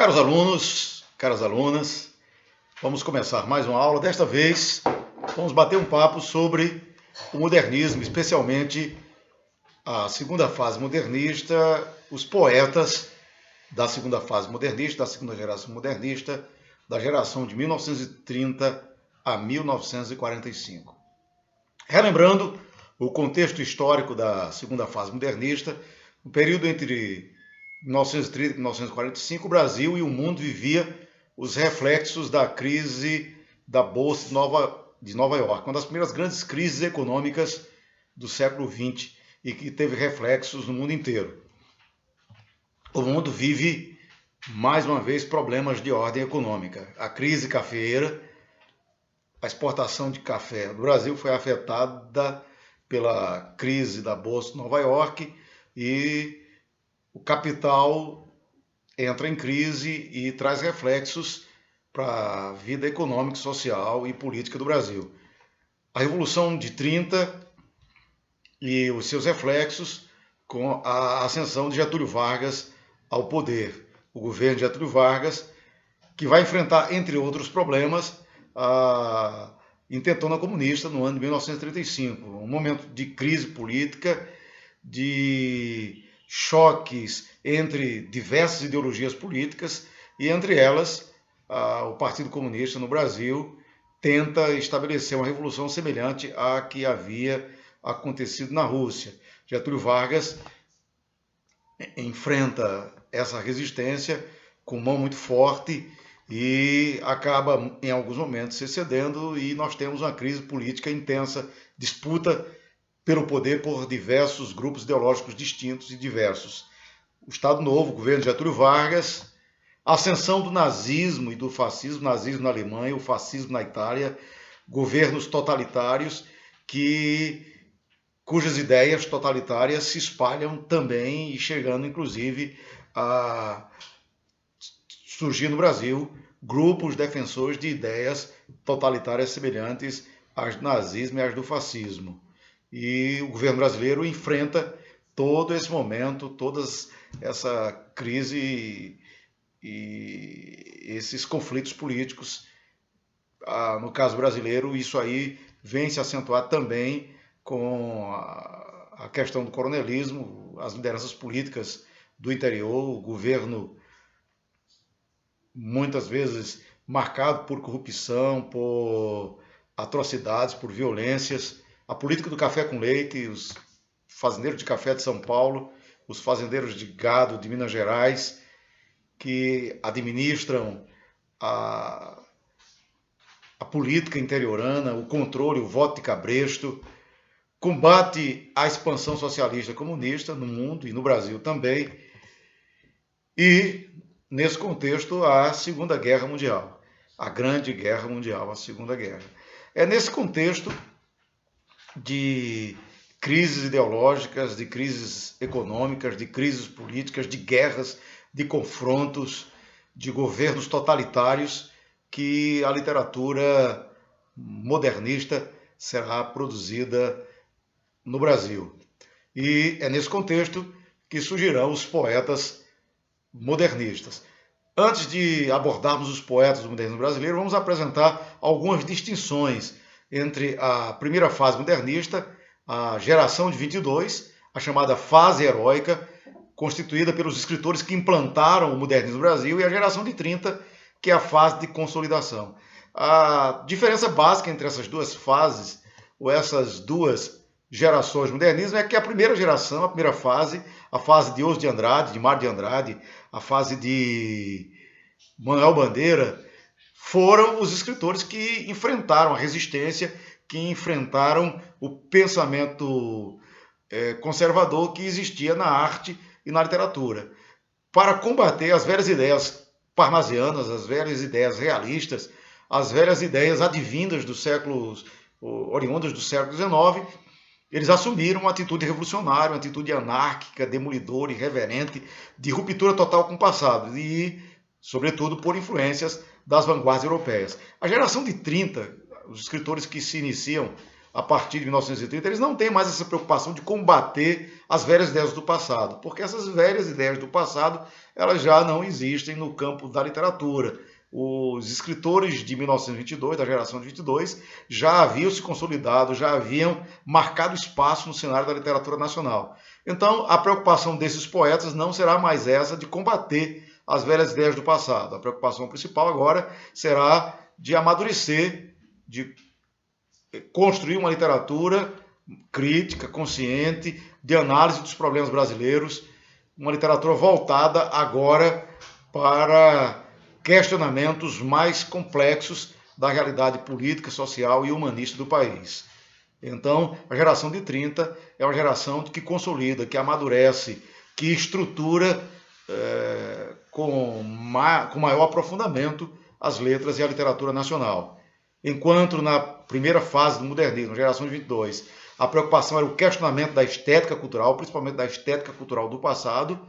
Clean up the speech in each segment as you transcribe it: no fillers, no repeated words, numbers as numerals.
Caros alunos, caras alunas, vamos começar mais uma aula. Desta vez, vamos bater um papo sobre o modernismo, especialmente a segunda fase modernista, os poetas da segunda fase modernista, da segunda geração modernista, da geração de 1930 a 1945. Relembrando o contexto histórico da segunda fase modernista, no período entre 1930 e 1945, o Brasil e o mundo vivia os reflexos da crise da Bolsa de Nova York, uma das primeiras grandes crises econômicas do século XX e que teve reflexos no mundo inteiro. O mundo vive, mais uma vez, problemas de ordem econômica. A crise cafeeira, a exportação de café do Brasil foi afetada pela crise da Bolsa de Nova York e o capital entra em crise e traz reflexos para a vida econômica, social e política do Brasil. A Revolução de 30 e os seus reflexos com a ascensão de Getúlio Vargas ao poder. O governo de Getúlio Vargas, que vai enfrentar, entre outros problemas, a intentona comunista no ano de 1935. Um momento de crise política, de choques entre diversas ideologias políticas e, entre elas, o Partido Comunista no Brasil tenta estabelecer uma revolução semelhante à que havia acontecido na Rússia. Getúlio Vargas enfrenta essa resistência com mão muito forte e acaba, em alguns momentos, se cedendo, e nós temos uma crise política intensa, disputa pelo poder por diversos grupos ideológicos distintos e diversos. O Estado Novo, o governo de Getúlio Vargas, a ascensão do nazismo e do fascismo, nazismo na Alemanha, o fascismo na Itália, governos totalitários cujas ideias totalitárias se espalham também e chegando, inclusive, a surgir no Brasil grupos defensores de ideias totalitárias semelhantes às do nazismo e às do fascismo. E o governo brasileiro enfrenta todo esse momento, toda essa crise e esses conflitos políticos. No caso brasileiro, isso aí vem se acentuar também com a questão do coronelismo, as lideranças políticas do interior, o governo muitas vezes marcado por corrupção, por atrocidades, por violências. A política do café com leite, os fazendeiros de café de São Paulo, os fazendeiros de gado de Minas Gerais, que administram a política interiorana, o controle, o voto de cabresto, combate à expansão socialista comunista no mundo e no Brasil também, e, nesse contexto, a Segunda Guerra Mundial, a Grande Guerra Mundial, a Segunda Guerra. É nesse contexto de crises ideológicas, de crises econômicas, de crises políticas, de guerras, de confrontos, de governos totalitários, que a literatura modernista será produzida no Brasil. E é nesse contexto que surgirão os poetas modernistas. Antes de abordarmos os poetas do modernismo brasileiro, vamos apresentar algumas distinções entre a primeira fase modernista, a geração de 22, a chamada fase heróica, constituída pelos escritores que implantaram o modernismo no Brasil, e a geração de 30, que é a fase de consolidação. A diferença básica entre essas duas fases, ou essas duas gerações do modernismo, é que a primeira geração, a primeira fase, a fase de Oswald de Andrade, de Mário de Andrade, a fase de Manuel Bandeira, foram os escritores que enfrentaram a resistência, que enfrentaram o pensamento conservador que existia na arte e na literatura, para combater as velhas ideias parnasianas, as velhas ideias realistas, as velhas ideias advindas dos séculos, oriundas do século XIX. Eles assumiram uma atitude revolucionária, uma atitude anárquica, demolidora, irreverente, de ruptura total com o passado e, sobretudo, por influências das vanguardas europeias. A geração de 30, os escritores que se iniciam a partir de 1930, eles não têm mais essa preocupação de combater as velhas ideias do passado, porque essas velhas ideias do passado, elas já não existem no campo da literatura. Os escritores de 1922, da geração de 22, já haviam se consolidado, já haviam marcado espaço no cenário da literatura nacional. Então, a preocupação desses poetas não será mais essa de combater as velhas ideias do passado. A preocupação principal agora será de amadurecer, de construir uma literatura crítica, consciente, de análise dos problemas brasileiros, uma literatura voltada agora para questionamentos mais complexos da realidade política, social e humanista do país. Então, a geração de 30 é uma geração que consolida, que amadurece, que estrutura com maior aprofundamento as letras e a literatura nacional. Enquanto na primeira fase do modernismo, geração de 22, a preocupação era o questionamento da estética cultural, principalmente da estética cultural do passado,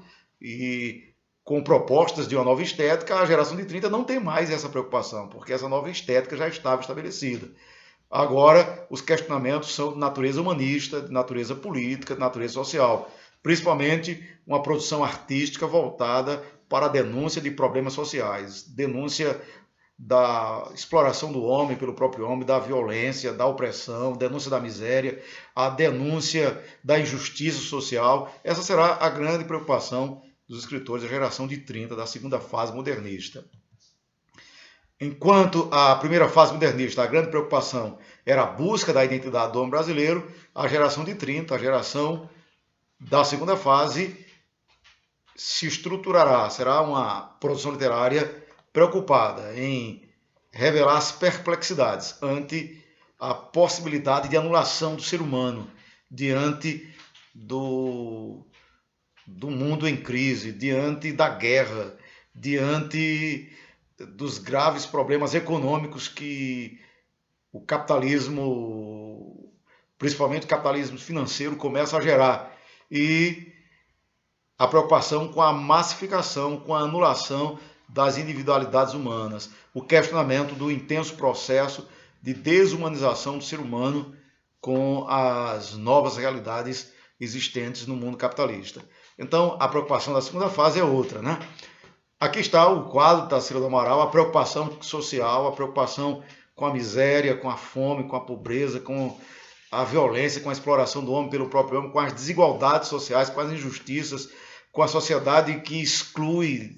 e com propostas de uma nova estética, a geração de 30 não tem mais essa preocupação, porque essa nova estética já estava estabelecida. Agora, os questionamentos são de natureza humanista, de natureza política, de natureza social, principalmente uma produção artística voltada para a denúncia de problemas sociais, denúncia da exploração do homem pelo próprio homem, da violência, da opressão, denúncia da miséria, a denúncia da injustiça social. Essa será a grande preocupação dos escritores da geração de 30, da segunda fase modernista. Enquanto a primeira fase modernista, a grande preocupação era a busca da identidade do homem brasileiro, a geração de 30, a geração da segunda fase, se estruturará, será uma produção literária preocupada em revelar as perplexidades ante a possibilidade de anulação do ser humano diante do mundo em crise, diante da guerra, diante dos graves problemas econômicos que o capitalismo, principalmente o capitalismo financeiro, começa a gerar. E a preocupação com a massificação, com a anulação das individualidades humanas, o questionamento do intenso processo de desumanização do ser humano com as novas realidades existentes no mundo capitalista. Então, a preocupação da segunda fase é outra, né? Aqui está o quadro da Tarsila do Amaral, a preocupação social, a preocupação com a miséria, com a fome, com a pobreza, com a violência, com a exploração do homem pelo próprio homem, com as desigualdades sociais, com as injustiças, com a sociedade que exclui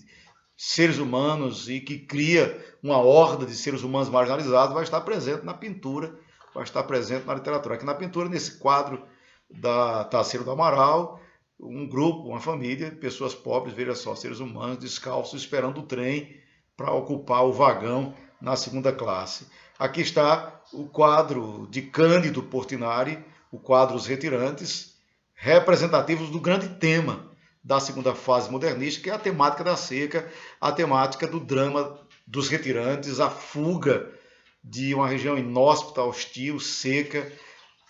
seres humanos e que cria uma horda de seres humanos marginalizados, vai estar presente na pintura, vai estar presente na literatura. Aqui na pintura, nesse quadro da Tarsila do Amaral, um grupo, uma família, pessoas pobres, veja só, seres humanos descalços esperando o trem para ocupar o vagão na segunda classe. Aqui está o quadro de Cândido Portinari, o quadro Os Retirantes, representativos do grande tema da segunda fase modernista, que é a temática da seca, a temática do drama dos retirantes, a fuga de uma região inóspita, hostil, seca,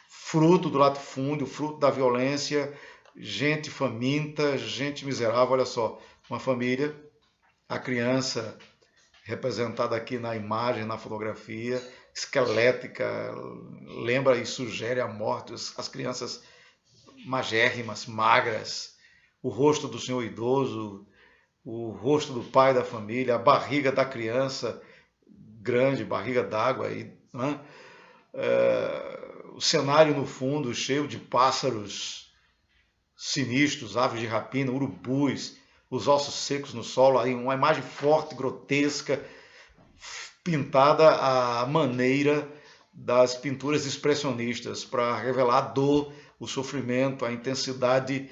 fruto do latifúndio, fruto da violência, gente faminta, gente miserável. Olha só, uma família, a criança representada aqui na imagem, na fotografia, esquelética, lembra e sugere a morte, as crianças magérrimas, magras, o rosto do senhor idoso, o rosto do pai da família, a barriga da criança grande, barriga d'água, né? O cenário no fundo cheio de pássaros sinistros, aves de rapina, urubus, os ossos secos no solo, aí uma imagem forte, grotesca, pintada à maneira das pinturas expressionistas, para revelar a dor, o sofrimento, a intensidade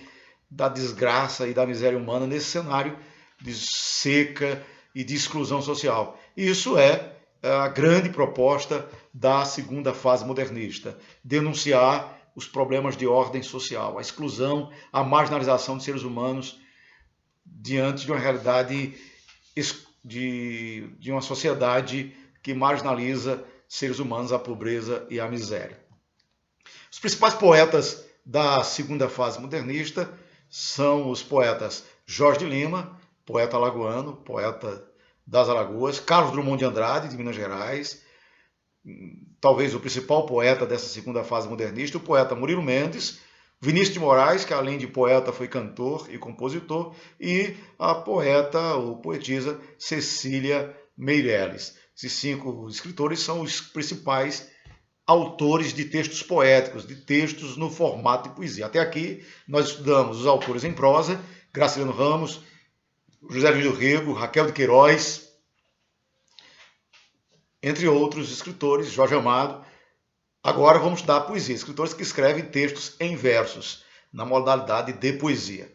da desgraça e da miséria humana nesse cenário de seca e de exclusão social. Isso é a grande proposta da segunda fase modernista, denunciar os problemas de ordem social, a exclusão, a marginalização de seres humanos diante de uma realidade de uma sociedade que marginaliza seres humanos, a pobreza e a miséria. Os principais poetas da segunda fase modernista são os poetas Jorge de Lima, poeta alagoano, poeta das Alagoas, Carlos Drummond de Andrade, de Minas Gerais, talvez o principal poeta dessa segunda fase modernista, o poeta Murilo Mendes, Vinícius de Moraes, que além de poeta foi cantor e compositor, e a poeta ou poetisa Cecília Meirelles. Esses 5 escritores são os principais autores de textos poéticos, de textos no formato de poesia. Até aqui nós estudamos os autores em prosa, Graciliano Ramos, José Luiz do Rego, Raquel de Queiroz, entre outros escritores, Jorge Amado. Agora vamos estudar a poesia, escritores que escrevem textos em versos, na modalidade de poesia.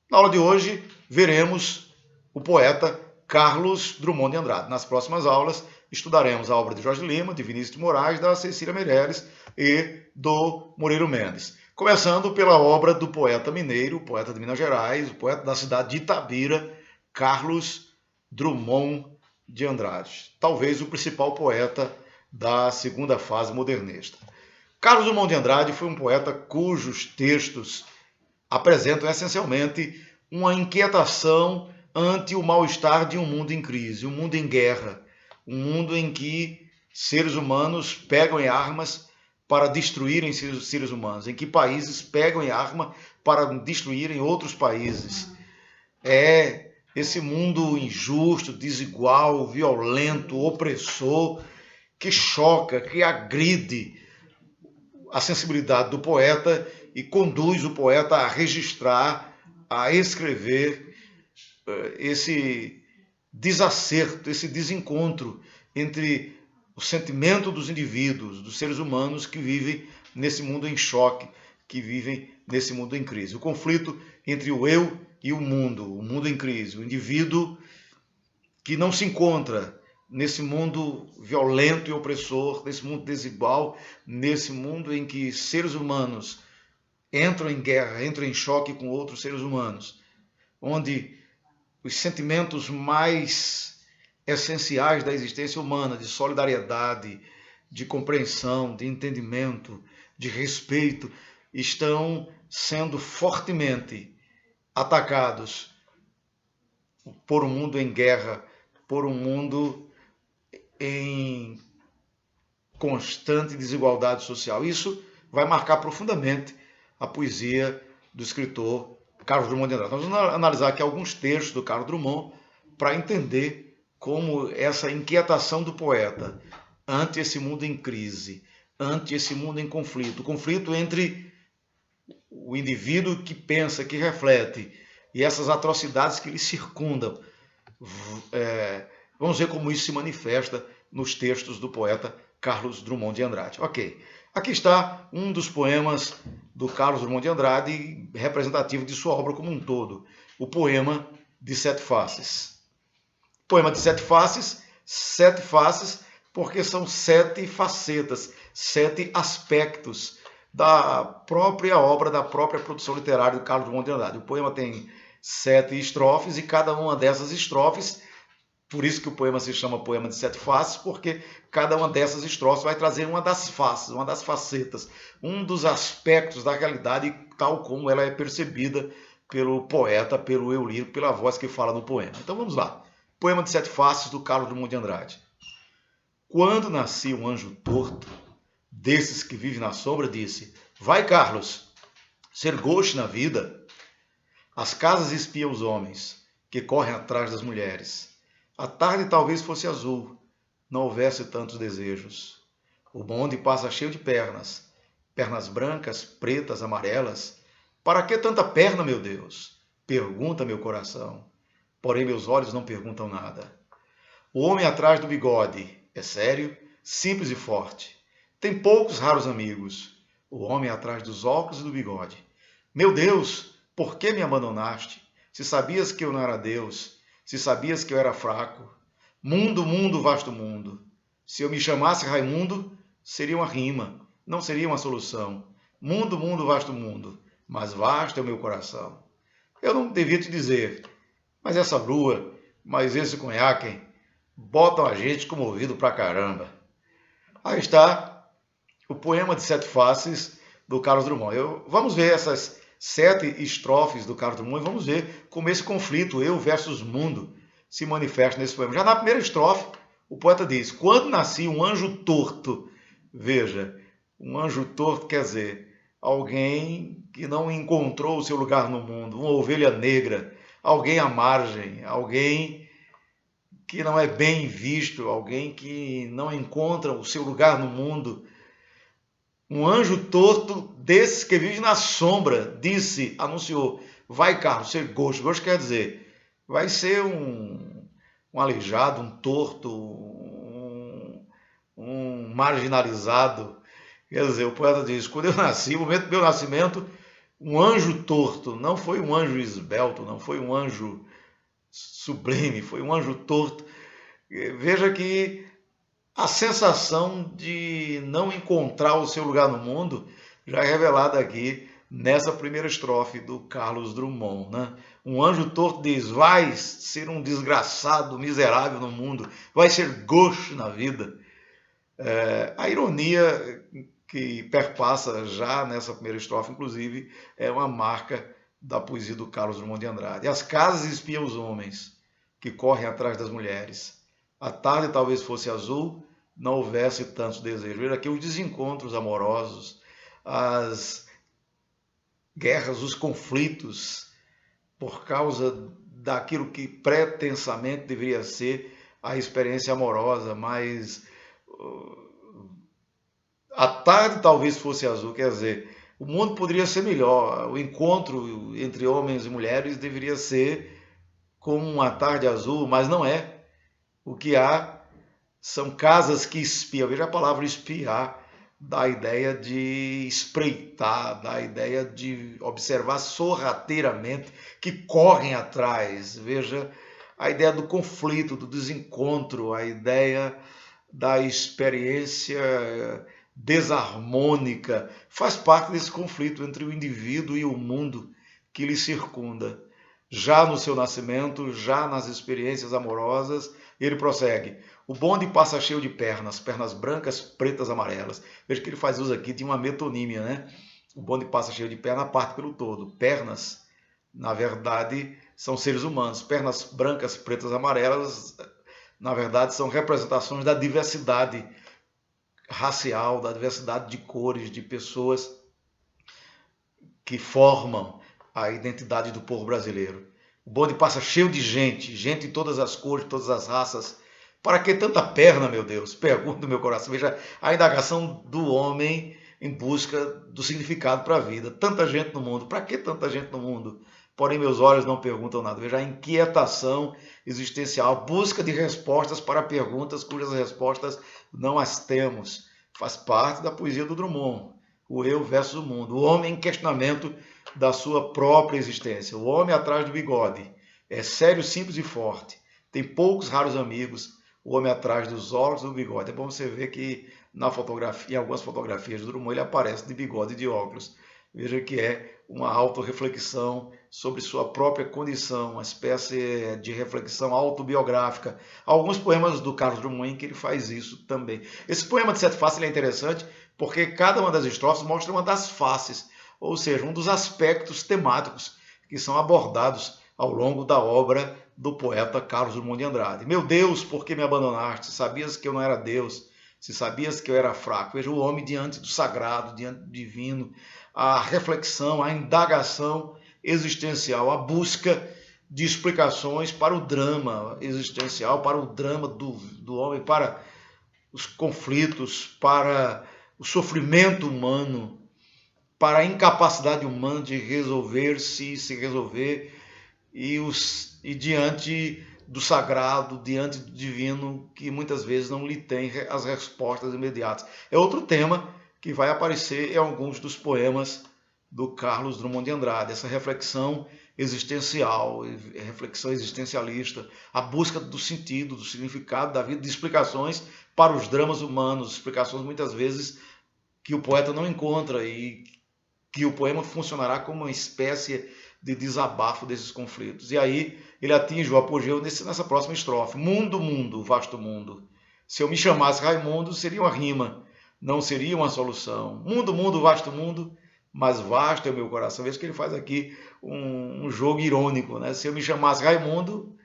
Na aula de hoje, veremos o poeta Carlos Drummond de Andrade. Nas próximas aulas, estudaremos a obra de Jorge Lima, de Vinícius de Moraes, da Cecília Meirelles e do Murilo Mendes. Começando pela obra do poeta mineiro, poeta de Minas Gerais, o poeta da cidade de Itabira, Carlos Drummond de Andrade. Talvez o principal poeta da segunda fase modernista. Carlos Drummond de Andrade foi um poeta cujos textos apresentam essencialmente uma inquietação ante o mal-estar de um mundo em crise, um mundo em guerra, um mundo em que seres humanos pegam em armas para destruírem seres humanos, em que países pegam em arma para destruírem outros países. É esse mundo injusto, desigual, violento, opressor, que choca, que agride a sensibilidade do poeta e conduz o poeta a registrar, a escrever esse desacerto, esse desencontro entre o sentimento dos indivíduos, dos seres humanos que vivem nesse mundo em choque, que vivem nesse mundo em crise. O conflito entre o eu e o mundo em crise, o indivíduo que não se encontra nesse mundo violento e opressor, nesse mundo desigual, nesse mundo em que seres humanos entram em guerra, entram em choque com outros seres humanos, onde os sentimentos mais essenciais da existência humana, de solidariedade, de compreensão, de entendimento, de respeito, estão sendo fortemente atacados por um mundo em guerra, por um mundo em constante desigualdade social. Isso vai marcar profundamente a poesia do escritor Carlos Drummond de Andrade. Nós vamos analisar aqui alguns textos do Carlos Drummond para entender como essa inquietação do poeta ante esse mundo em crise, ante esse mundo em conflito, o conflito entre o indivíduo que pensa, que reflete, e essas atrocidades que lhe circundam. Vamos ver como isso se manifesta nos textos do poeta Carlos Drummond de Andrade. Ok, aqui está um dos poemas do Carlos Drummond de Andrade, representativo de sua obra como um todo, o poema de Sete Faces. Poema de sete faces porque são 7 facetas, 7 aspectos da própria obra, da própria produção literária do Carlos Drummond de Andrade. O poema tem 7 estrofes e cada uma dessas estrofes, por isso que o poema se chama Poema de Sete Faces, porque cada uma dessas estrofes vai trazer uma das faces, uma das facetas, um dos aspectos da realidade tal como ela é percebida pelo poeta, pelo eu lírico, pela voz que fala no poema. Então vamos lá. Poema de Sete Faces do Carlos Drummond de Andrade. Quando nasci um anjo torto, desses que vive na sombra, disse: vai, Carlos, ser gauche na vida. As casas espiam os homens que correm atrás das mulheres. A tarde talvez fosse azul, não houvesse tantos desejos. O bonde passa cheio de pernas, pernas brancas, pretas, amarelas. Para que tanta perna, meu Deus? Pergunta meu coração. Porém meus olhos não perguntam nada. O homem atrás do bigode é sério, simples e forte. Tem poucos raros amigos. O homem atrás dos óculos e do bigode. Meu Deus, por que me abandonaste? Se sabias que eu não era Deus, se sabias que eu era fraco. Mundo, mundo, vasto mundo. Se eu me chamasse Raimundo, seria uma rima, não seria uma solução. Mundo, mundo, vasto mundo, mas vasto é o meu coração. Eu não devia te dizer, mas essa lua, mas esse conhaque, botam a gente comovido pra caramba. Aí está o poema de Sete Faces do Carlos Drummond. Vamos ver essas 7 estrofes do Carlos Drummond e vamos ver como esse conflito, eu versus mundo, se manifesta nesse poema. Já na primeira estrofe, O poeta diz: quando nasci, um anjo torto. Veja, um anjo torto quer dizer alguém que não encontrou o seu lugar no mundo, uma ovelha negra, alguém à margem, alguém que não é bem visto, alguém que não encontra o seu lugar no mundo. Um anjo torto desses que vive na sombra, disse, anunciou: vai, Carlos, ser gosto. Gosto quer dizer, vai ser um aleijado, um torto, um marginalizado. Quer dizer, o poeta diz: quando eu nasci, no momento do meu nascimento, um anjo torto, não foi um anjo esbelto, não foi um anjo sublime, foi um anjo torto. Veja que a sensação de não encontrar o seu lugar no mundo já é revelada aqui nessa primeira estrofe do Carlos Drummond, né? Um anjo torto diz: vai ser um desgraçado, miserável no mundo, vai ser gauche na vida. A ironia que perpassa já nessa primeira estrofe, inclusive, é uma marca da poesia do Carlos Drummond de Andrade. As casas espiam os homens que correm atrás das mulheres. A tarde talvez fosse azul, não houvesse tantos desejos. Veja aqui os desencontros amorosos, as guerras, os conflitos, por causa daquilo que pretensamente deveria ser a experiência amorosa, mas a tarde talvez fosse azul, quer dizer, o mundo poderia ser melhor, o encontro entre homens e mulheres deveria ser como uma tarde azul, mas não é. O que há são casas que espiam. Veja a palavra espiar, dá a ideia de espreitar, dá a ideia de observar sorrateiramente, que correm atrás. Veja a ideia do conflito, do desencontro, a ideia da experiência desarmônica. Faz parte desse conflito entre o indivíduo e o mundo que lhe circunda. Já no seu nascimento, já nas experiências amorosas, ele prossegue: o bonde passa cheio de pernas, pernas brancas, pretas, amarelas. Veja que ele faz uso aqui de uma metonímia, né? O bonde passa cheio de pernas, parte pelo todo. Pernas, na verdade, são seres humanos. Pernas brancas, pretas, amarelas, na verdade, são representações da diversidade racial, da diversidade de cores, de pessoas que formam a identidade do povo brasileiro. O bonde passa cheio de gente, gente de todas as cores, de todas as raças. Para que tanta perna, meu Deus? Pergunta do meu coração. Veja a indagação do homem em busca do significado para a vida. Tanta gente no mundo. Para que tanta gente no mundo? Porém, meus olhos não perguntam nada. Veja a inquietação existencial, a busca de respostas para perguntas cujas respostas não as temos. Faz parte da poesia do Drummond. O eu versus o mundo. O homem em questionamento da sua própria existência. O homem atrás do bigode. É sério, simples e forte. Tem poucos raros amigos. O homem atrás dos óculos e do bigode. É bom você ver que na fotografia, em algumas fotografias do Drummond, ele aparece de bigode e de óculos. Veja que é uma autorreflexão sobre sua própria condição, uma espécie de reflexão autobiográfica. Há alguns poemas do Carlos Drummond em que ele faz isso também. Esse poema de Sete Faces é interessante porque cada uma das estrofes mostra uma das faces, ou seja, um dos aspectos temáticos que são abordados ao longo da obra do poeta Carlos Drummond de Andrade. Meu Deus, por que me abandonaste? Sabias que eu não era Deus? Se sabias que eu era fraco? Veja o homem diante do sagrado, diante do divino, a reflexão, a indagação existencial, a busca de explicações para o drama existencial, para o drama do homem, para os conflitos, para o sofrimento humano, para a incapacidade humana de resolver-se e se resolver, e diante do sagrado, diante do divino, que muitas vezes não lhe tem as respostas imediatas. É outro tema que vai aparecer em alguns dos poemas do Carlos Drummond de Andrade, essa reflexão existencial, reflexão existencialista, a busca do sentido, do significado da vida, de explicações para os dramas humanos, explicações muitas vezes que o poeta não encontra e que o poema funcionará como uma espécie de desabafo desses conflitos. E aí ele atinge o apogeu nessa próxima estrofe. Mundo, mundo, vasto mundo. Se eu me chamasse Raimundo, seria uma rima, não seria uma solução. Mundo, mundo, vasto mundo, mas vasto é o meu coração. Veja que ele faz aqui um jogo irônico, né? Se eu me chamasse Raimundo,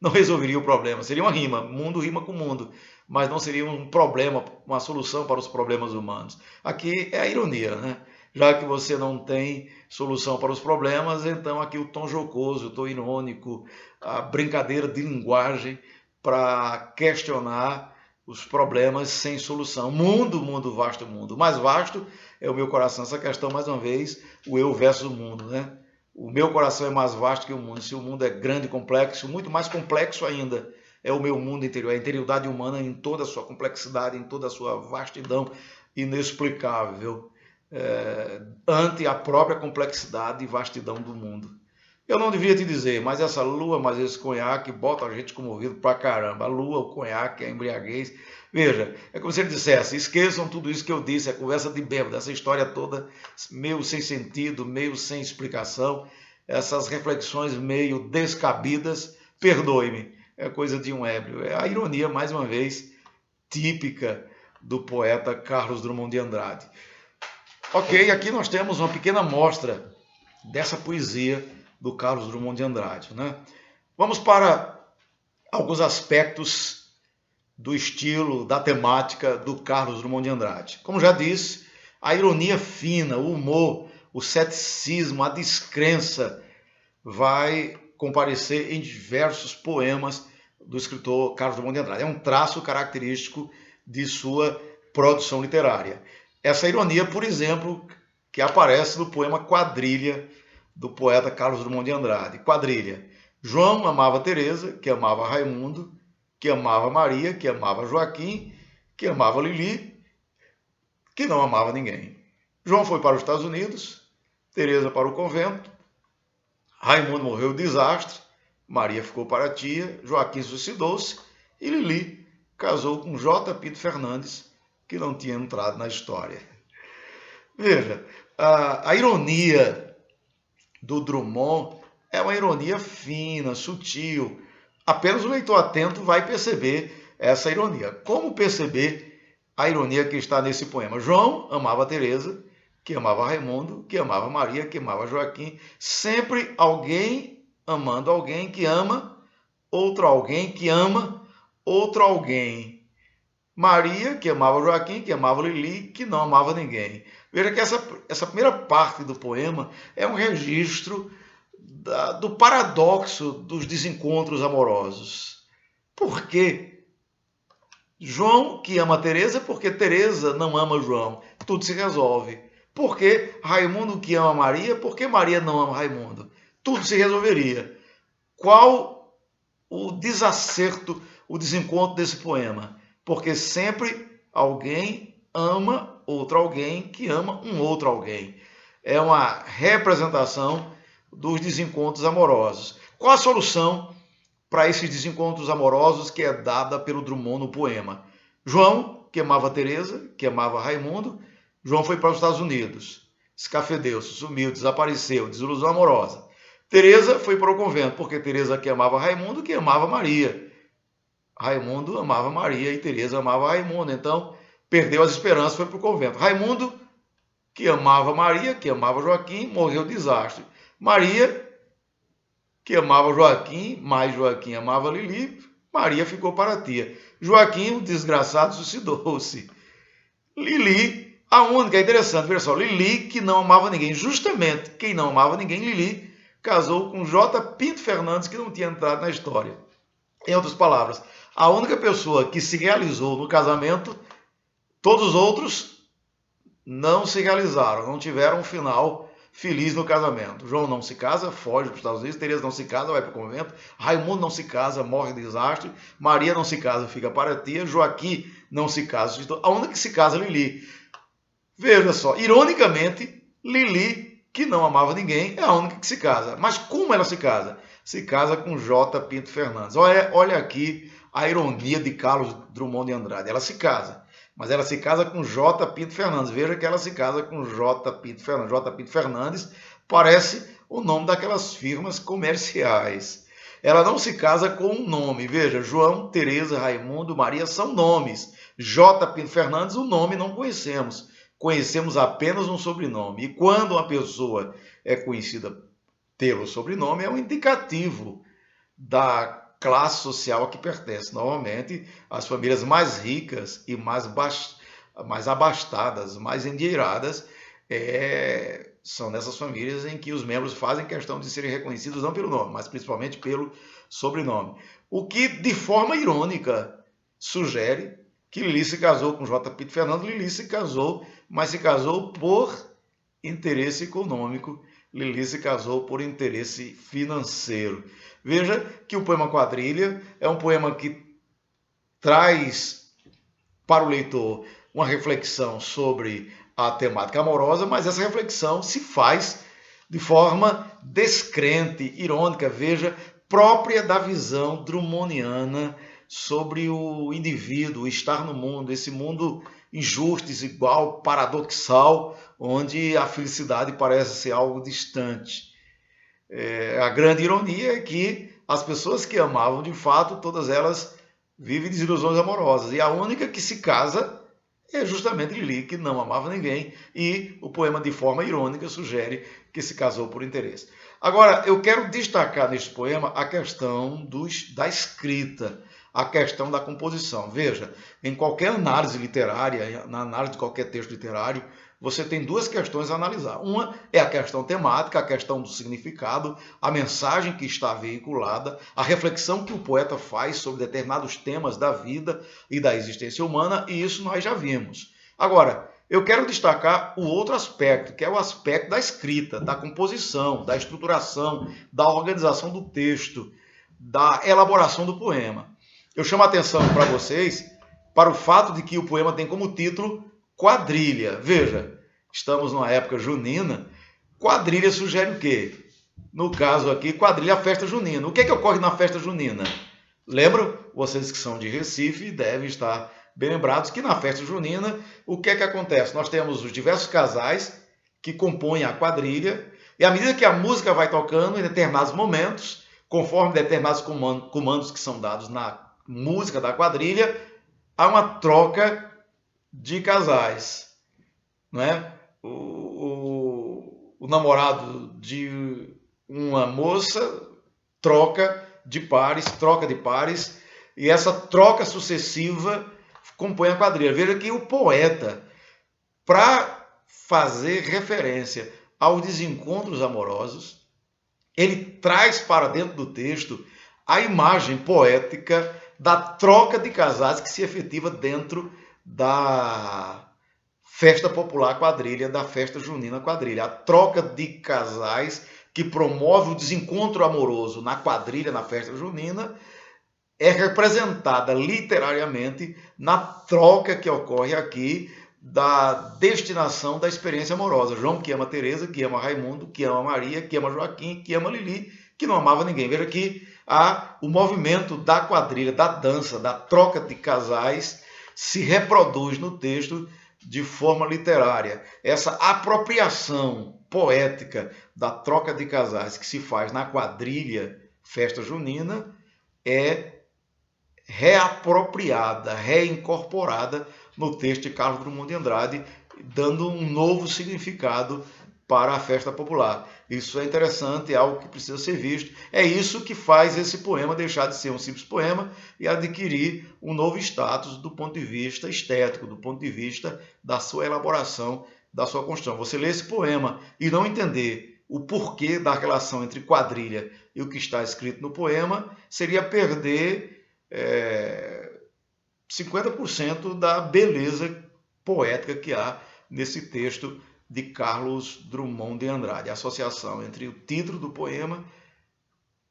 não resolveria o problema. Seria uma rima, mundo rima com mundo, mas não seria um problema, uma solução para os problemas humanos. Aqui é a ironia, né? Já que você não tem solução para os problemas, então aqui o tom jocoso, o tom irônico, a brincadeira de linguagem para questionar os problemas sem solução. Mundo, vasto mundo. O mais vasto é o meu coração. Essa questão, mais uma vez, o eu versus o mundo, né? O meu coração é mais vasto que o mundo. Se o mundo é grande e complexo, muito mais complexo ainda é o meu mundo interior, a interioridade humana em toda a sua complexidade, em toda a sua vastidão inexplicável, ante a própria complexidade e vastidão do mundo. Eu não devia te dizer, mas essa lua, mas esse conhaque bota a gente comovido pra caramba. A lua, o conhaque, a embriaguez. Veja, é como se ele dissesse, esqueçam tudo isso que eu disse, a conversa de bêbado, essa história toda meio sem sentido, meio sem explicação, essas reflexões meio descabidas, perdoe-me, é coisa de um ébrio. É a ironia, mais uma vez, típica do poeta Carlos Drummond de Andrade. Ok, aqui nós temos uma pequena amostra dessa poesia do Carlos Drummond de Andrade, né? Vamos para alguns aspectos do estilo, da temática do Carlos Drummond de Andrade. Como já disse, a ironia fina, o humor, o ceticismo, a descrença vai comparecer em diversos poemas do escritor Carlos Drummond de Andrade. É um traço característico de sua produção literária. Essa ironia, por exemplo, que aparece no poema Quadrilha, do poeta Carlos Drummond de Andrade. Quadrilha. João amava Teresa, que amava Raimundo, que amava Maria, que amava Joaquim, que amava Lili, que não amava ninguém. João foi para os Estados Unidos, Teresa para o convento, Raimundo morreu de desastre, Maria ficou para a tia, Joaquim suicidou-se e Lili casou com J. Pinto Fernandes, que não tinha entrado na história. Veja, a ironia do Drummond é uma ironia fina, sutil. Apenas o leitor atento vai perceber essa ironia. Como perceber a ironia que está nesse poema? João amava Teresa, que amava Raimundo, que amava Maria, que amava Joaquim. Sempre alguém amando alguém que ama, outro alguém que ama, outro alguém. Maria, que amava Joaquim, que amava Lili, que não amava ninguém. Veja que essa primeira parte do poema é um registro do paradoxo dos desencontros amorosos. Por quê? João que ama Teresa, porque Teresa não ama João. Tudo se resolve. Por que Raimundo que ama Maria, porque Maria não ama Raimundo? Tudo se resolveria. Qual o desacerto, o desencontro desse poema? Porque sempre alguém ama outro alguém que ama um outro alguém. É uma representação dos desencontros amorosos. Qual a solução para esses desencontros amorosos que é dada pelo Drummond no poema? João, que amava Teresa, que amava Raimundo, João foi para os Estados Unidos, escafedeu-se, sumiu, desapareceu, desilusão amorosa. Teresa foi para o convento, porque Teresa que amava Raimundo, que amava Maria. Raimundo amava Maria e Teresa amava Raimundo, então perdeu as esperanças, foi para o convento. Raimundo, que amava Maria, que amava Joaquim, morreu de desastre. Maria, que amava Joaquim, mais Joaquim amava Lili, Maria ficou para a tia. Joaquim, o desgraçado, suicidou-se. Lili, a única, é interessante, veja só, Lili que não amava ninguém. Justamente quem não amava ninguém, Lili, casou com J. Pinto Fernandes, que não tinha entrado na história. Em outras palavras, a única pessoa que se realizou no casamento, todos os outros não se realizaram, não tiveram um final feliz no casamento. João não se casa, foge para os Estados Unidos. Teresa não se casa, vai para o convento. Raimundo não se casa, morre de desastre. Maria não se casa, fica para a tia. Joaquim não se casa. A única que se casa é Lili. Veja só, ironicamente, Lili, que não amava ninguém, é a única que se casa. Mas como ela se casa? Se casa com J. Pinto Fernandes. Olha aqui a ironia de Carlos Drummond de Andrade. Ela se casa, mas ela se casa com J. Pinto Fernandes. Veja que ela se casa com J. Pinto Fernandes. J. Pinto Fernandes parece o nome daquelas firmas comerciais. Ela não se casa com um nome. Veja, João, Teresa, Raimundo, Maria são nomes. J. Pinto Fernandes, o nome não conhecemos. Conhecemos apenas um sobrenome. E quando uma pessoa é conhecida pelo sobrenome, é um indicativo da classe social a que pertence. Normalmente, as famílias mais ricas e mais abastadas, mais endinheiradas, são nessas famílias em que os membros fazem questão de serem reconhecidos não pelo nome, mas principalmente pelo sobrenome. O que, de forma irônica, sugere que Lili se casou com J. Pito Fernando. Lili se casou, mas se casou por interesse econômico. Lili se casou por interesse financeiro. Veja que o poema Quadrilha é um poema que traz para o leitor uma reflexão sobre a temática amorosa, mas essa reflexão se faz de forma descrente, irônica, veja, própria da visão drummondiana sobre o indivíduo, o estar no mundo, esse mundo injusto, desigual, paradoxal, onde a felicidade parece ser algo distante. A grande ironia é que as pessoas que amavam de fato, todas elas vivem desilusões amorosas. E a única que se casa é justamente Lili, que não amava ninguém. E o poema, de forma irônica, sugere que se casou por interesse. Agora, eu quero destacar neste poema a questão da escrita, a questão da composição. Veja, em qualquer análise literária, na análise de qualquer texto literário, você tem duas questões a analisar. Uma é a questão temática, a questão do significado, a mensagem que está veiculada, a reflexão que o poeta faz sobre determinados temas da vida e da existência humana, e isso nós já vimos. Agora, eu quero destacar o outro aspecto, que é o aspecto da escrita, da composição, da estruturação, da organização do texto, da elaboração do poema. Eu chamo a atenção para vocês para o fato de que o poema tem como título Quadrilha. Veja, estamos numa época junina. Quadrilha sugere o quê? No caso aqui, quadrilha é a festa junina. O que é que ocorre na festa junina? Lembram? Vocês que são de Recife devem estar bem lembrados que na festa junina, o que é que acontece? Nós temos os diversos casais que compõem a quadrilha, e à medida que a música vai tocando, em determinados momentos, conforme determinados comandos que são dados na música da quadrilha, há uma troca de casais, não é? O namorado de uma moça troca de pares, e essa troca sucessiva compõe a quadrilha. Veja que o poeta, para fazer referência aos desencontros amorosos, ele traz para dentro do texto a imagem poética da troca de casais que se efetiva dentro da festa popular quadrilha, da festa junina quadrilha. A troca de casais que promove o desencontro amoroso na quadrilha, na festa junina, é representada literariamente na troca que ocorre aqui da destinação da experiência amorosa. João que ama Teresa, que ama Raimundo, que ama Maria, que ama Joaquim, que ama Lili, que não amava ninguém. Veja aqui o movimento da quadrilha, da dança, da troca de casais se reproduz no texto de forma literária. Essa apropriação poética da troca de casais que se faz na quadrilha festa junina é reapropriada, reincorporada no texto de Carlos Drummond de Andrade, dando um novo significado para a festa popular. Isso é interessante, é algo que precisa ser visto. É isso que faz esse poema deixar de ser um simples poema e adquirir um novo status do ponto de vista estético, do ponto de vista da sua elaboração, da sua construção. Você lê esse poema e não entender o porquê da relação entre quadrilha e o que está escrito no poema, seria perder 50% da beleza poética que há nesse texto de Carlos Drummond de Andrade. A associação entre o título do poema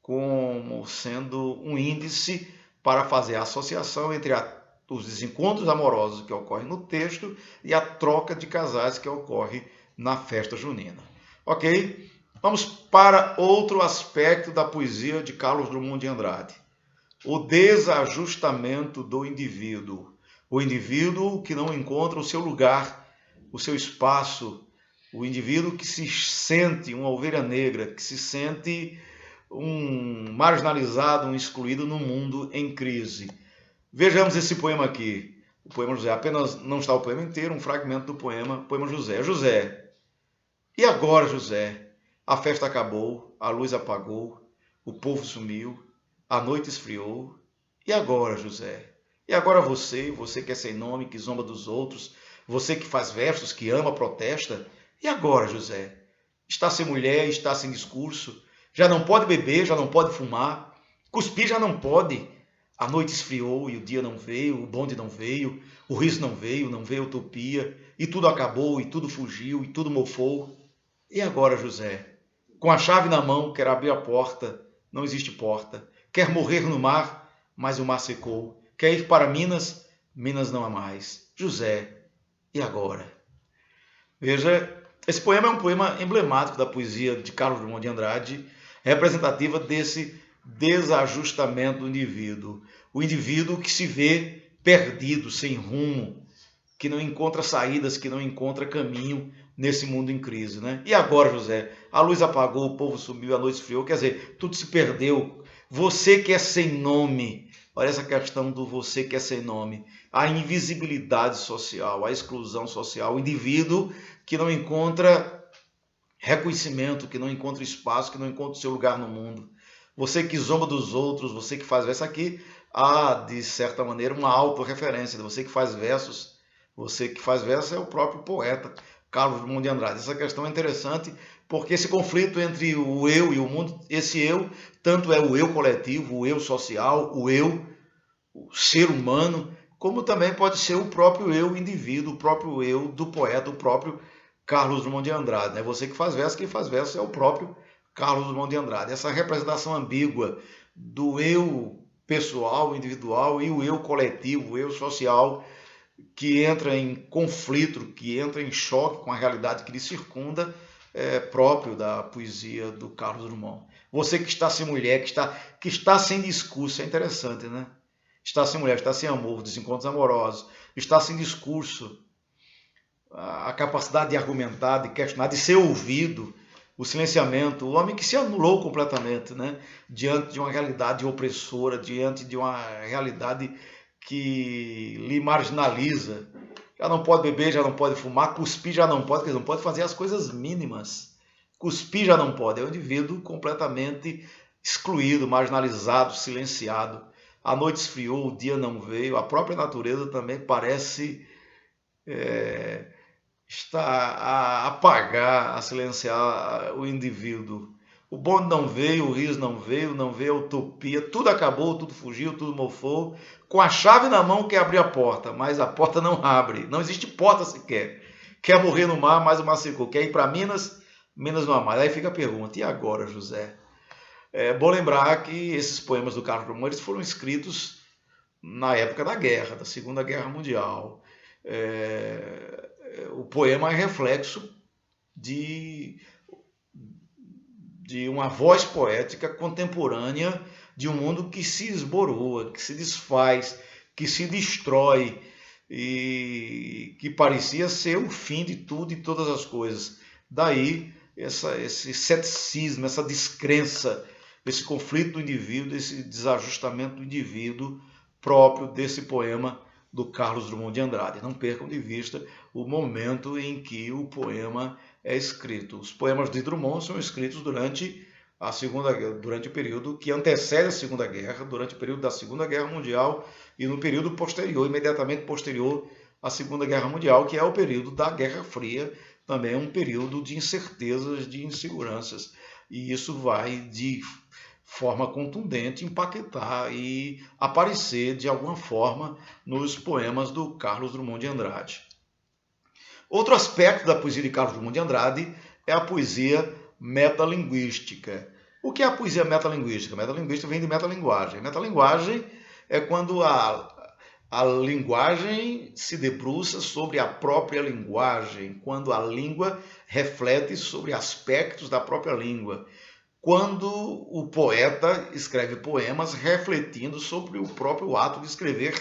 como sendo um índice para fazer a associação entre os desencontros amorosos que ocorrem no texto e a troca de casais que ocorre na festa junina. Ok? Vamos para outro aspecto da poesia de Carlos Drummond de Andrade. O desajustamento do indivíduo. O indivíduo que não encontra o seu lugar, o seu espaço. O indivíduo que se sente uma ovelha negra, que se sente um marginalizado, um excluído no mundo em crise. Vejamos esse poema aqui. O poema José. Apenas não está o poema inteiro, um fragmento do poema José. José. E agora, José? A festa acabou, a luz apagou, o povo sumiu. a noite esfriou. E agora, José? E agora você que é sem nome, que zomba dos outros, você que faz versos, que ama, protesta. E agora, José? Está sem mulher, está sem discurso, já não pode beber, já não pode fumar, cuspir já não pode. A noite esfriou e o dia não veio, o bonde não veio, o riso não veio a utopia, e tudo acabou, e tudo fugiu, e tudo mofou. E agora, José? Com a chave na mão, quer abrir a porta, não existe porta. Quer morrer no mar, mas o mar secou. Quer ir para Minas, Minas não há mais. José, e agora? Veja, esse poema é um poema emblemático da poesia de Carlos Drummond de Andrade, representativa desse desajustamento do indivíduo. O indivíduo que se vê perdido, sem rumo, que não encontra saídas, que não encontra caminho nesse mundo em crise, né? E agora, José? A luz apagou, o povo sumiu, a noite esfriou, quer dizer, tudo se perdeu. Você que é sem nome, olha essa questão do você que é sem nome, a invisibilidade social, a exclusão social, o indivíduo que não encontra reconhecimento, que não encontra espaço, que não encontra o seu lugar no mundo. Você que zomba dos outros, você que faz versos aqui, há, de certa maneira, uma autorreferência. Você que faz versos, é o próprio poeta Carlos Drummond de Andrade. Essa questão é interessante porque esse conflito entre o eu e o mundo, esse eu, tanto é o eu coletivo, o eu social, o eu, o ser humano, como também pode ser o próprio eu indivíduo, o próprio eu do poeta, o próprio Carlos Drummond de Andrade. Né? Você que faz verso, quem faz verso é o próprio Carlos Drummond de Andrade. Essa representação ambígua do eu pessoal, individual e o eu coletivo, o eu social, que entra em conflito, que entra em choque com a realidade que lhe circunda, é próprio da poesia do Carlos Drummond. Você que está sem mulher, que está sem discurso, é interessante, né? Está sem mulher, está sem amor, desencontros amorosos, está sem discurso, a capacidade de argumentar, de questionar, de ser ouvido, o silenciamento, o homem que se anulou completamente, né? Diante de uma realidade opressora, diante de uma realidade que lhe marginaliza. Já não pode beber, já não pode fumar, cuspir já não pode, porque não pode fazer as coisas mínimas. Cuspir já não pode, é um indivíduo completamente excluído, marginalizado, silenciado. A noite esfriou, o dia não veio, a própria natureza também parece estar a apagar, a silenciar o indivíduo. O bonde não veio, o riso não veio a utopia, tudo acabou, tudo fugiu, tudo mofou. Com a chave na mão quer abrir a porta, mas a porta não abre, não existe porta sequer. Quer morrer no mar, mas o mar secou. Quer ir para Minas, Minas não há mais. Aí fica a pergunta, e agora, José? É bom lembrar que esses poemas do Carlos Drummond foram escritos na época da guerra, da Segunda Guerra Mundial. O poema é reflexo de uma voz poética contemporânea de um mundo que se esboroa, que se desfaz, que se destrói e que parecia ser o fim de tudo e todas as coisas. Daí esse ceticismo, essa descrença, esse conflito do indivíduo, esse desajustamento do indivíduo próprio desse poema do Carlos Drummond de Andrade. Não percam de vista o momento em que o poema é escrito. Os poemas de Drummond são escritos durante o período que antecede a Segunda Guerra, durante o período da Segunda Guerra Mundial e no período posterior, imediatamente posterior à Segunda Guerra Mundial, que é o período da Guerra Fria, também é um período de incertezas, de inseguranças. E isso vai, de forma contundente, impactar e aparecer de alguma forma nos poemas do Carlos Drummond de Andrade. Outro aspecto da poesia de Carlos Drummond de Andrade é a poesia metalinguística. O que é a poesia metalinguística? Metalinguística vem de metalinguagem. Metalinguagem é quando a linguagem se debruça sobre a própria linguagem, quando a língua reflete sobre aspectos da própria língua, quando o poeta escreve poemas refletindo sobre o próprio ato de escrever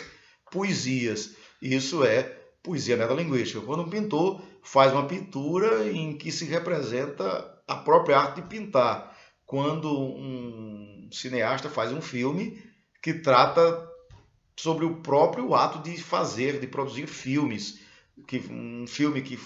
poesias. Isso é poesia metalinguística. Quando um pintor faz uma pintura em que se representa a própria arte de pintar. Quando um cineasta faz um filme que trata sobre o próprio ato de fazer, de produzir filmes. Um filme que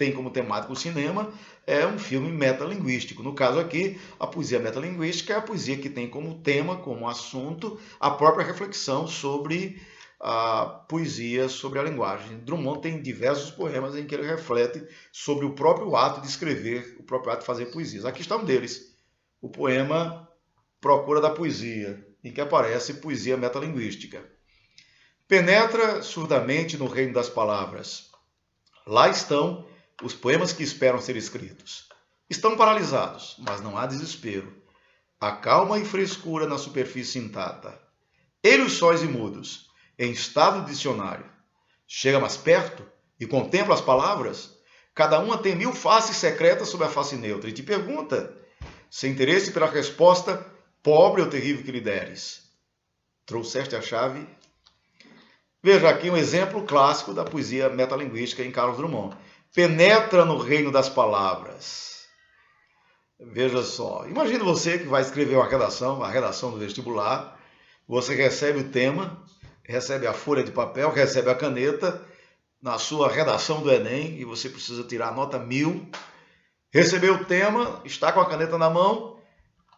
tem como temática o cinema, é um filme metalinguístico. No caso aqui, a poesia metalinguística é a poesia que tem como tema, como assunto, a própria reflexão sobre a poesia, sobre a linguagem. Drummond tem diversos poemas em que ele reflete sobre o próprio ato de escrever, o próprio ato de fazer poesias. Aqui está um deles, o poema Procura da Poesia, em que aparece poesia metalinguística. Penetra surdamente no reino das palavras. Lá estão os poemas que esperam ser escritos. Estão paralisados, mas não há desespero. Há calma e frescura na superfície intacta. Ele os sóis e mudos, em estado de dicionário. Chega mais perto e contempla as palavras. Cada uma tem 1000 faces secretas sob a face neutra. E te pergunta, sem interesse pela resposta, pobre ou terrível que lhe deres. Trouxeste a chave? Veja aqui um exemplo clássico da poesia metalinguística em Carlos Drummond. Penetra no reino das palavras. Veja só, imagine você que vai escrever uma redação, a redação do vestibular, você recebe o tema, recebe a folha de papel, recebe a caneta, na sua redação do Enem, e você precisa tirar a nota 1000, recebeu o tema, está com a caneta na mão,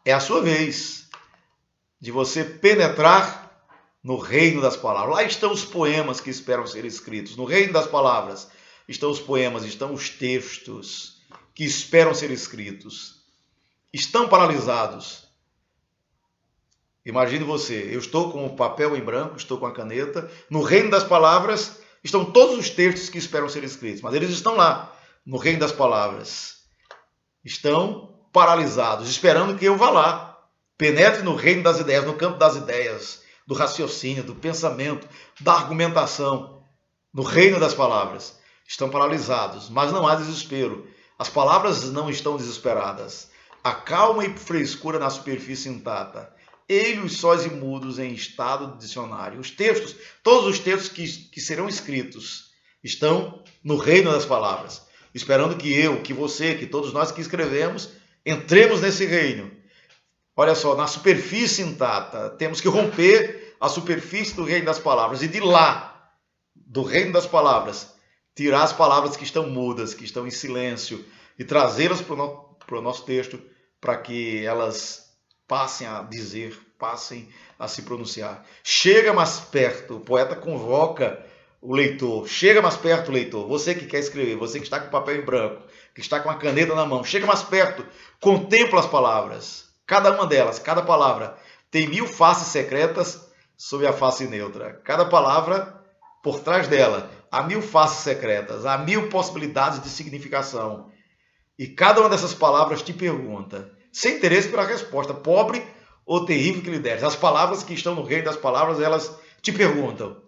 é a sua vez de você penetrar no reino das palavras. Lá estão os poemas que esperam ser escritos. No reino das palavras estão os poemas, estão os textos que esperam ser escritos. Estão paralisados. Imagine você, eu estou com o papel em branco, estou com a caneta. No reino das palavras estão todos os textos que esperam ser escritos, mas eles estão lá, no reino das palavras. Estão paralisados, esperando que eu vá lá. Penetre no reino das ideias, no campo das ideias, do raciocínio, do pensamento, da argumentação, no reino das palavras. Estão paralisados, mas não há desespero. As palavras não estão desesperadas. Há calma e frescura na superfície intacta. Ele os sóis e mudos em estado de dicionário. Os textos, todos os textos que serão escritos, estão no reino das palavras, esperando que eu, que você, que todos nós que escrevemos, entremos nesse reino. Olha só, na superfície intacta, temos que romper a superfície do reino das palavras e de lá, do reino das palavras, tirar as palavras que estão mudas, que estão em silêncio e trazê-las para o nosso texto para que elas passem a dizer, passem a se pronunciar. Chega mais perto, o poeta convoca o leitor, chega mais perto, leitor, você que quer escrever, você que está com papel em branco, que está com a caneta na mão, chega mais perto, contempla as palavras. Cada uma delas, cada palavra, tem 1000 faces secretas sob a face neutra. Cada palavra, por trás dela, há 1000 faces secretas, há 1000 possibilidades de significação. E cada uma dessas palavras te pergunta, sem interesse pela resposta, pobre ou terrível que lhe deres. As palavras que estão no reino das palavras, elas te perguntam.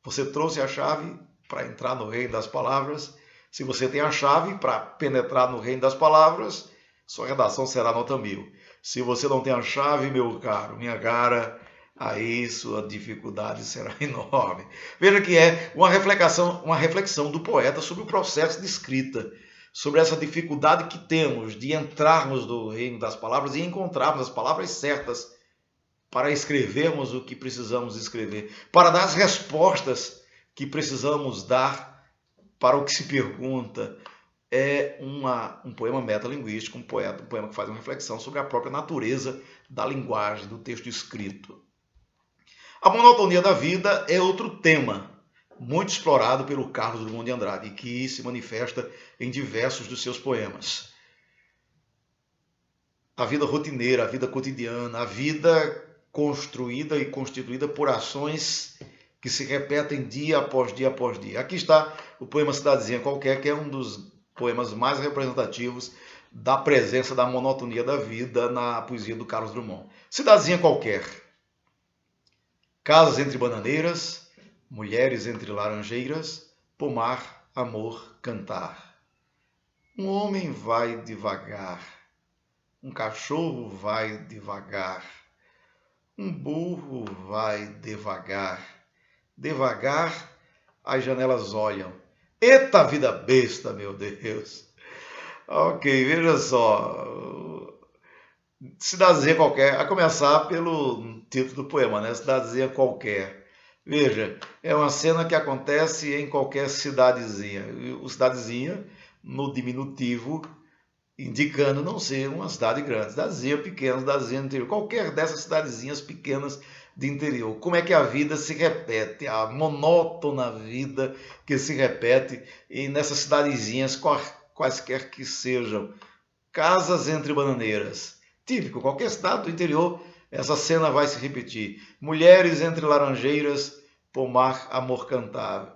Você trouxe a chave para entrar no reino das palavras? Se você tem a chave para penetrar no reino das palavras, sua redação será nota 1000. Se você não tem a chave, meu caro, minha cara, aí sua dificuldade será enorme. Veja que é uma reflexão do poeta sobre o processo de escrita, sobre essa dificuldade que temos de entrarmos no reino das palavras e encontrarmos as palavras certas para escrevermos o que precisamos escrever, para dar as respostas que precisamos dar para o que se pergunta. É um poema metalinguístico, um poema que faz uma reflexão sobre a própria natureza da linguagem, do texto escrito. A monotonia da vida é outro tema muito explorado pelo Carlos Drummond de Andrade, que se manifesta em diversos dos seus poemas. A vida rotineira, a vida cotidiana, a vida construída e constituída por ações que se repetem dia após dia após dia. Aqui está o poema Cidadezinha Qualquer, que é um dos poemas mais representativos da presença da monotonia da vida na poesia do Carlos Drummond. Cidadezinha Qualquer. Casas entre bananeiras, mulheres entre laranjeiras, pomar, amor, cantar. Um homem vai devagar, um cachorro vai devagar, um burro vai devagar. Devagar as janelas olham. Eita vida besta, meu Deus. Ok, veja só. Cidadezinha Qualquer, a começar pelo título do poema, né? Cidadezinha Qualquer. Veja, é uma cena que acontece em qualquer cidadezinha. O cidadezinha no diminutivo, indicando não ser uma cidade grande, cidadezinha pequena, cidadezinha do interior, qualquer dessas cidadezinhas pequenas de interior. Como é que a vida se repete, a monótona vida que se repete e nessas cidadezinhas, quaisquer que sejam, casas entre bananeiras. Típico, qualquer cidade do interior, essa cena vai se repetir. Mulheres entre laranjeiras, pomar amor cantável.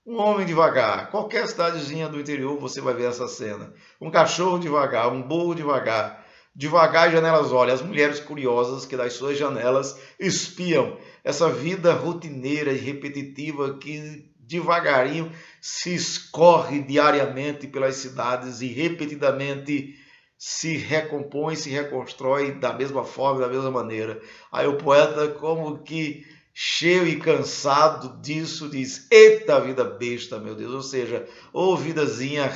Um homem devagar, qualquer cidadezinha do interior você vai ver essa cena. Um cachorro devagar, um burro devagar. Devagar, janelas olham, as mulheres curiosas que das suas janelas espiam essa vida rotineira e repetitiva que devagarinho se escorre diariamente pelas cidades e repetidamente se recompõe, se reconstrói da mesma forma, da mesma maneira. Aí o poeta, como que cheio e cansado disso, diz: eita vida besta, meu Deus, ou seja, ô vidazinha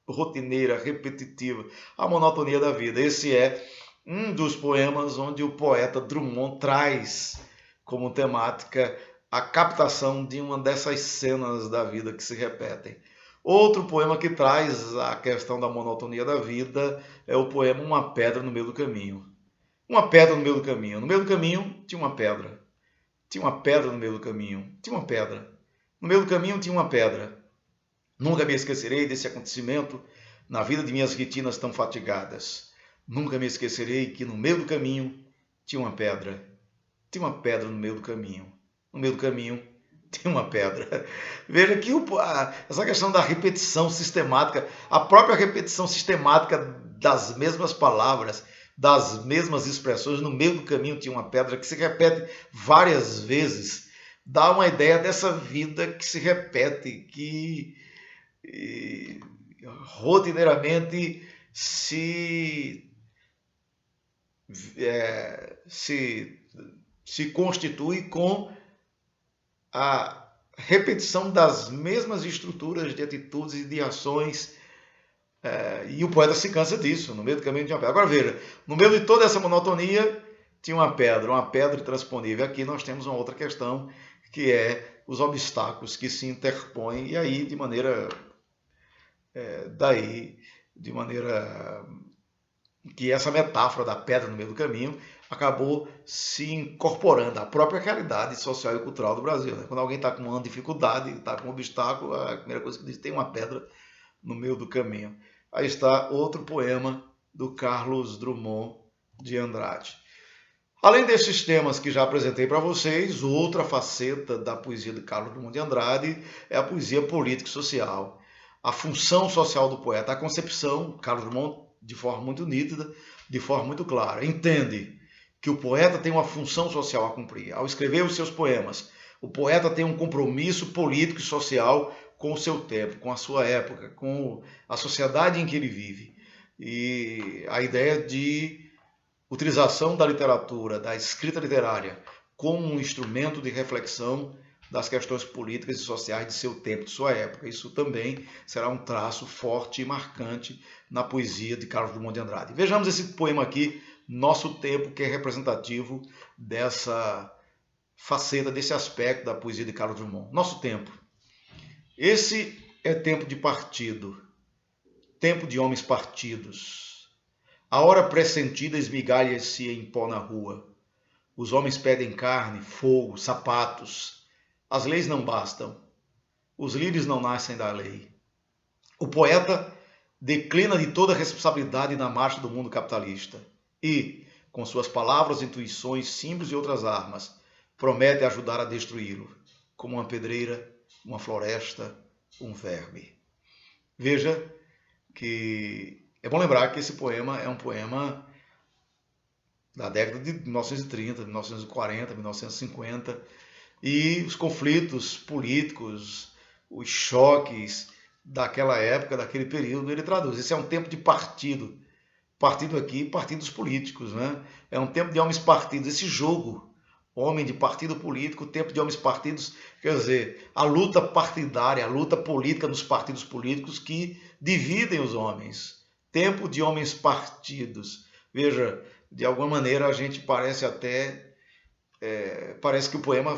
rotineira, repetitiva, a monotonia da vida. Esse é um dos poemas onde o poeta Drummond traz como temática a captação de uma dessas cenas da vida que se repetem. Outro poema que traz a questão da monotonia da vida é o poema Uma Pedra no Meio do Caminho. Uma pedra no meio do caminho. No meio do caminho tinha uma pedra. Tinha uma pedra no meio do caminho. Tinha uma pedra. No meio do caminho tinha uma pedra. Nunca me esquecerei desse acontecimento na vida de minhas retinas tão fatigadas. Nunca me esquecerei que no meio do caminho tinha uma pedra. Tinha uma pedra no meio do caminho. No meio do caminho tinha uma pedra. Veja que essa questão da repetição sistemática, a própria repetição sistemática das mesmas palavras, das mesmas expressões, no meio do caminho tinha uma pedra que se repete várias vezes, dá uma ideia dessa vida que se repete, que rotineiramente se constitui com a repetição das mesmas estruturas de atitudes e de ações, e o poeta se cansa disso. No meio do caminho tinha uma pedra. Agora veja, no meio de toda essa monotonia tinha uma pedra intransponível. Aqui nós temos uma outra questão, que é os obstáculos que se interpõem, e aí de maneira que essa metáfora da pedra no meio do caminho acabou se incorporando à própria realidade social e cultural do Brasil. Quando alguém está com uma dificuldade, está com um obstáculo, a primeira coisa que diz: tem uma pedra no meio do caminho. Aí está outro poema do Carlos Drummond de Andrade. Além desses temas que já apresentei para vocês, outra faceta da poesia de Carlos Drummond de Andrade é a poesia política e social. A função social do poeta, a concepção, Carlos Drummond, de forma muito nítida, de forma muito clara, entende que o poeta tem uma função social a cumprir. Ao escrever os seus poemas, o poeta tem um compromisso político e social com o seu tempo, com a sua época, com a sociedade em que ele vive. E a ideia de utilização da literatura, da escrita literária, como um instrumento de reflexão das questões políticas e sociais de seu tempo, de sua época. Isso também será um traço forte e marcante na poesia de Carlos Drummond de Andrade. Vejamos esse poema aqui, Nosso Tempo, que é representativo dessa faceta, desse aspecto da poesia de Carlos Drummond. Nosso tempo. Esse é tempo de partido, tempo de homens partidos. A hora pressentida esmigalha-se em pó na rua. Os homens pedem carne, fogo, sapatos. As leis não bastam. Os lírios não nascem da lei. O poeta declina de toda responsabilidade na marcha do mundo capitalista e, com suas palavras, intuições, símbolos e outras armas, promete ajudar a destruí-lo, como uma pedreira, uma floresta, um verme. Veja que é bom lembrar que esse poema é um poema da década de 1930, 1940, 1950, e os conflitos políticos, os choques daquela época, daquele período, ele traduz. Esse é um tempo de partido. Partido aqui, partidos políticos, né? É um tempo de homens partidos. Esse jogo, homem de partido político, tempo de homens partidos, quer dizer, a luta partidária, a luta política nos partidos políticos que dividem os homens. Tempo de homens partidos. Veja, de alguma maneira a gente parece até... parece que o poema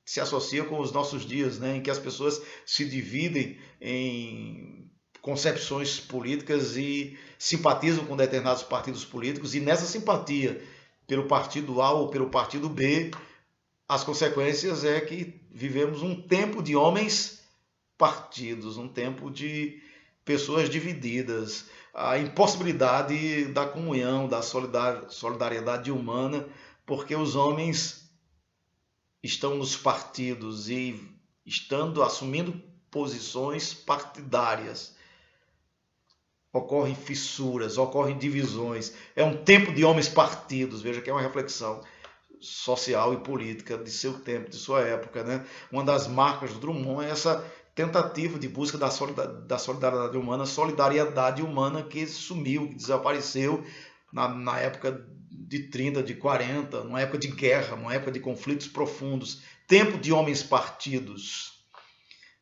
se associa com os nossos dias, né, em que as pessoas se dividem em concepções políticas e simpatizam com determinados partidos políticos, e nessa simpatia pelo partido A ou pelo partido B, as consequências é que vivemos um tempo de homens partidos, um tempo de pessoas divididas, a impossibilidade da comunhão, da solidariedade humana, porque os homens estão nos partidos e assumindo posições partidárias. Ocorrem fissuras, ocorrem divisões. É um tempo de homens partidos. Veja que é uma reflexão social e política de seu tempo, de sua época, né? Uma das marcas do Drummond é essa tentativa de busca da solidariedade humana que sumiu, que desapareceu na época de 30, de 40, numa época de guerra, numa época de conflitos profundos. Tempo de homens partidos.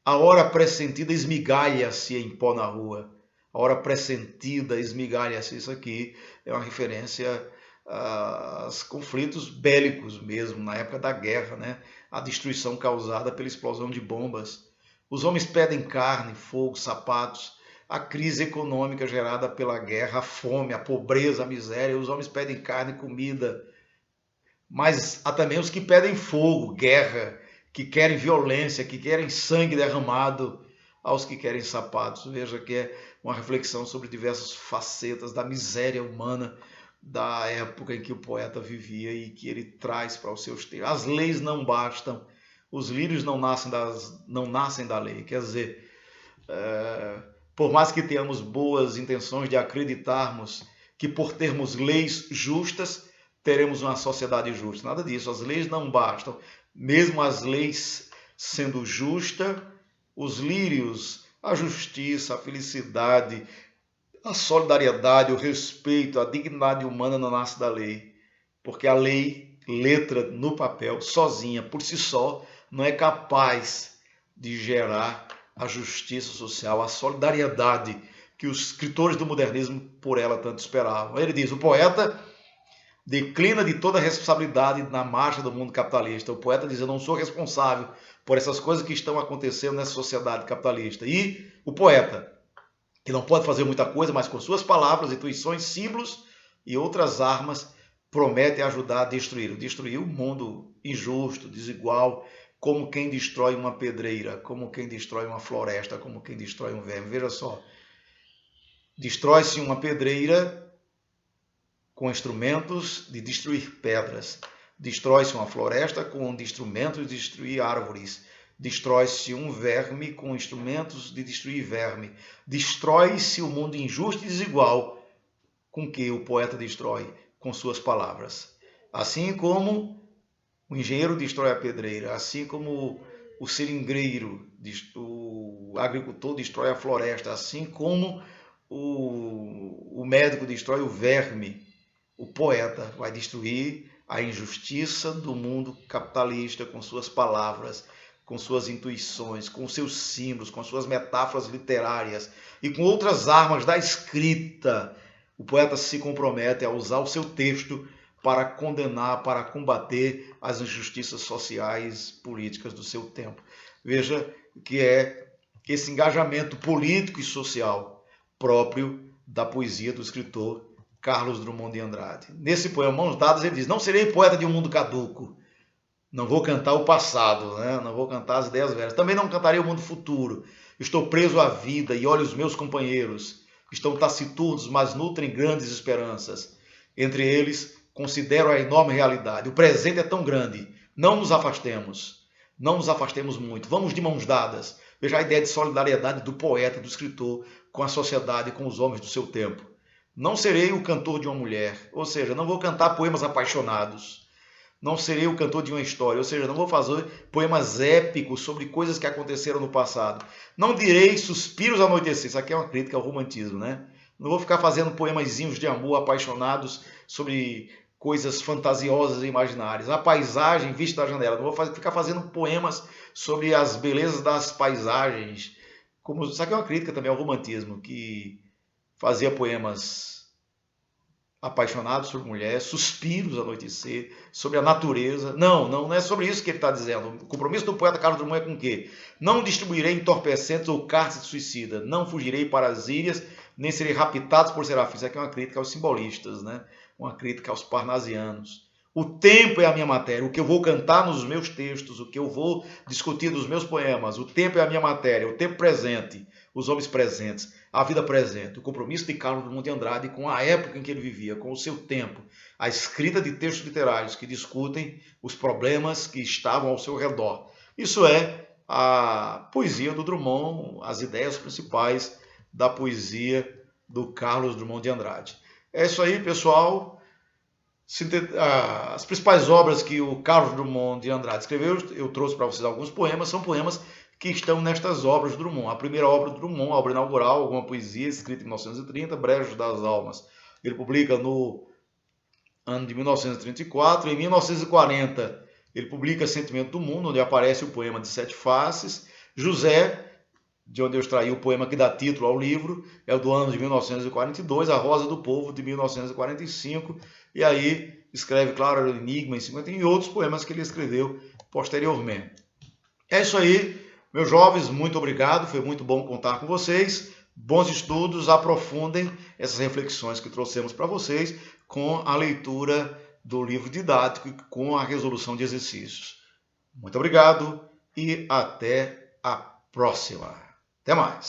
A hora pressentida esmigalha-se em pó na rua. A hora pressentida esmigalha-se. Isso aqui é uma referência aos conflitos bélicos mesmo, na época da guerra, né? A destruição causada pela explosão de bombas. Os homens pedem carne, fogo, sapatos. A crise econômica gerada pela guerra, a fome, a pobreza, a miséria. Os homens pedem carne, comida. Mas há também os que pedem fogo, guerra, que querem violência, que querem sangue derramado, aos que querem sapatos. Veja que é uma reflexão sobre diversas facetas da miséria humana da época em que o poeta vivia e que ele traz para os seus textos. As leis não bastam, os lírios não nascem da lei. Quer dizer, por mais que tenhamos boas intenções de acreditarmos que por termos leis justas, teremos uma sociedade justa. Nada disso, as leis não bastam. Mesmo as leis sendo justas, os lírios, a justiça, a felicidade, a solidariedade, o respeito, a dignidade humana não nasce da lei. Porque a lei, letra no papel, sozinha, por si só, não é capaz de gerar a justiça social, a solidariedade que os escritores do modernismo por ela tanto esperavam. Ele diz, o poeta declina de toda a responsabilidade na marcha do mundo capitalista. O poeta diz, eu não sou responsável por essas coisas que estão acontecendo nessa sociedade capitalista. E o poeta, que não pode fazer muita coisa, mas com suas palavras, intuições, símbolos e outras armas, promete ajudar a destruir o mundo injusto, desigual, como quem destrói uma pedreira, como quem destrói uma floresta, como quem destrói um verme. Veja só, destrói-se uma pedreira com instrumentos de destruir pedras. Destrói-se uma floresta com instrumentos de destruir árvores. Destrói-se um verme com instrumentos de destruir verme. Destrói-se o mundo injusto e desigual com que o poeta destrói com suas palavras. Assim como o engenheiro destrói a pedreira, assim como o seringueiro, o agricultor destrói a floresta, assim como o médico destrói o verme, o poeta vai destruir a injustiça do mundo capitalista com suas palavras, com suas intuições, com seus símbolos, com suas metáforas literárias e com outras armas da escrita. O poeta se compromete a usar o seu texto para condenar, para combater as injustiças sociais, políticas do seu tempo. Veja que é esse engajamento político e social próprio da poesia do escritor Carlos Drummond de Andrade. Nesse poema Mãos Dadas ele diz, não serei poeta de um mundo caduco, não vou cantar o passado, né? Não vou cantar as ideias velhas, também não cantarei o mundo futuro, estou preso à vida e olho os meus companheiros, estão taciturnos, mas nutrem grandes esperanças, entre eles considero a enorme realidade, o presente é tão grande, não nos afastemos muito, vamos de mãos dadas. Veja a ideia de solidariedade do poeta, do escritor, com a sociedade, com os homens do seu tempo. Não serei o cantor de uma mulher, ou seja, não vou cantar poemas apaixonados. Não serei o cantor de uma história, ou seja, não vou fazer poemas épicos sobre coisas que aconteceram no passado. Não direi suspiros anoitecer, isso aqui é uma crítica ao romantismo, né? Não vou ficar fazendo poemazinhos de amor apaixonados sobre coisas fantasiosas e imaginárias. A paisagem vista da janela, não vou ficar fazendo poemas sobre as belezas das paisagens. Isso aqui é uma crítica também ao romantismo, que fazia poemas apaixonados por mulher, suspiros a anoitecer, sobre a natureza. Não é sobre isso que ele está dizendo. O compromisso do poeta Carlos Drummond é com o quê? Não distribuirei entorpecentes ou cartas de suicida, não fugirei para as ilhas, nem serei raptado por serafins. Isso aqui é uma crítica aos simbolistas, né? Uma crítica aos parnasianos. O tempo é a minha matéria, o que eu vou cantar nos meus textos, o que eu vou discutir nos meus poemas. O tempo é a minha matéria, o tempo presente, os homens presentes, a vida presente. O compromisso de Carlos Drummond de Andrade com a época em que ele vivia, com o seu tempo. A escrita de textos literários que discutem os problemas que estavam ao seu redor. Isso é a poesia do Drummond, as ideias principais da poesia do Carlos Drummond de Andrade. É isso aí, pessoal. As principais obras que o Carlos Drummond de Andrade escreveu, eu trouxe para vocês alguns poemas, são poemas que estão nestas obras do Drummond. A primeira obra do Drummond, a obra inaugural, alguma poesia, escrita em 1930, Brejos das Almas. Ele publica no ano de 1934. Em 1940, ele publica Sentimento do Mundo, onde aparece o poema de Sete Faces. José, de onde eu extraí o poema que dá título ao livro, é o do ano de 1942, A Rosa do Povo, de 1945, e aí escreve, claro, o Enigma em 50 e outros poemas que ele escreveu posteriormente. É isso aí, meus jovens, muito obrigado, foi muito bom contar com vocês, bons estudos, aprofundem essas reflexões que trouxemos para vocês com a leitura do livro didático e com a resolução de exercícios. Muito obrigado e até a próxima. Até mais.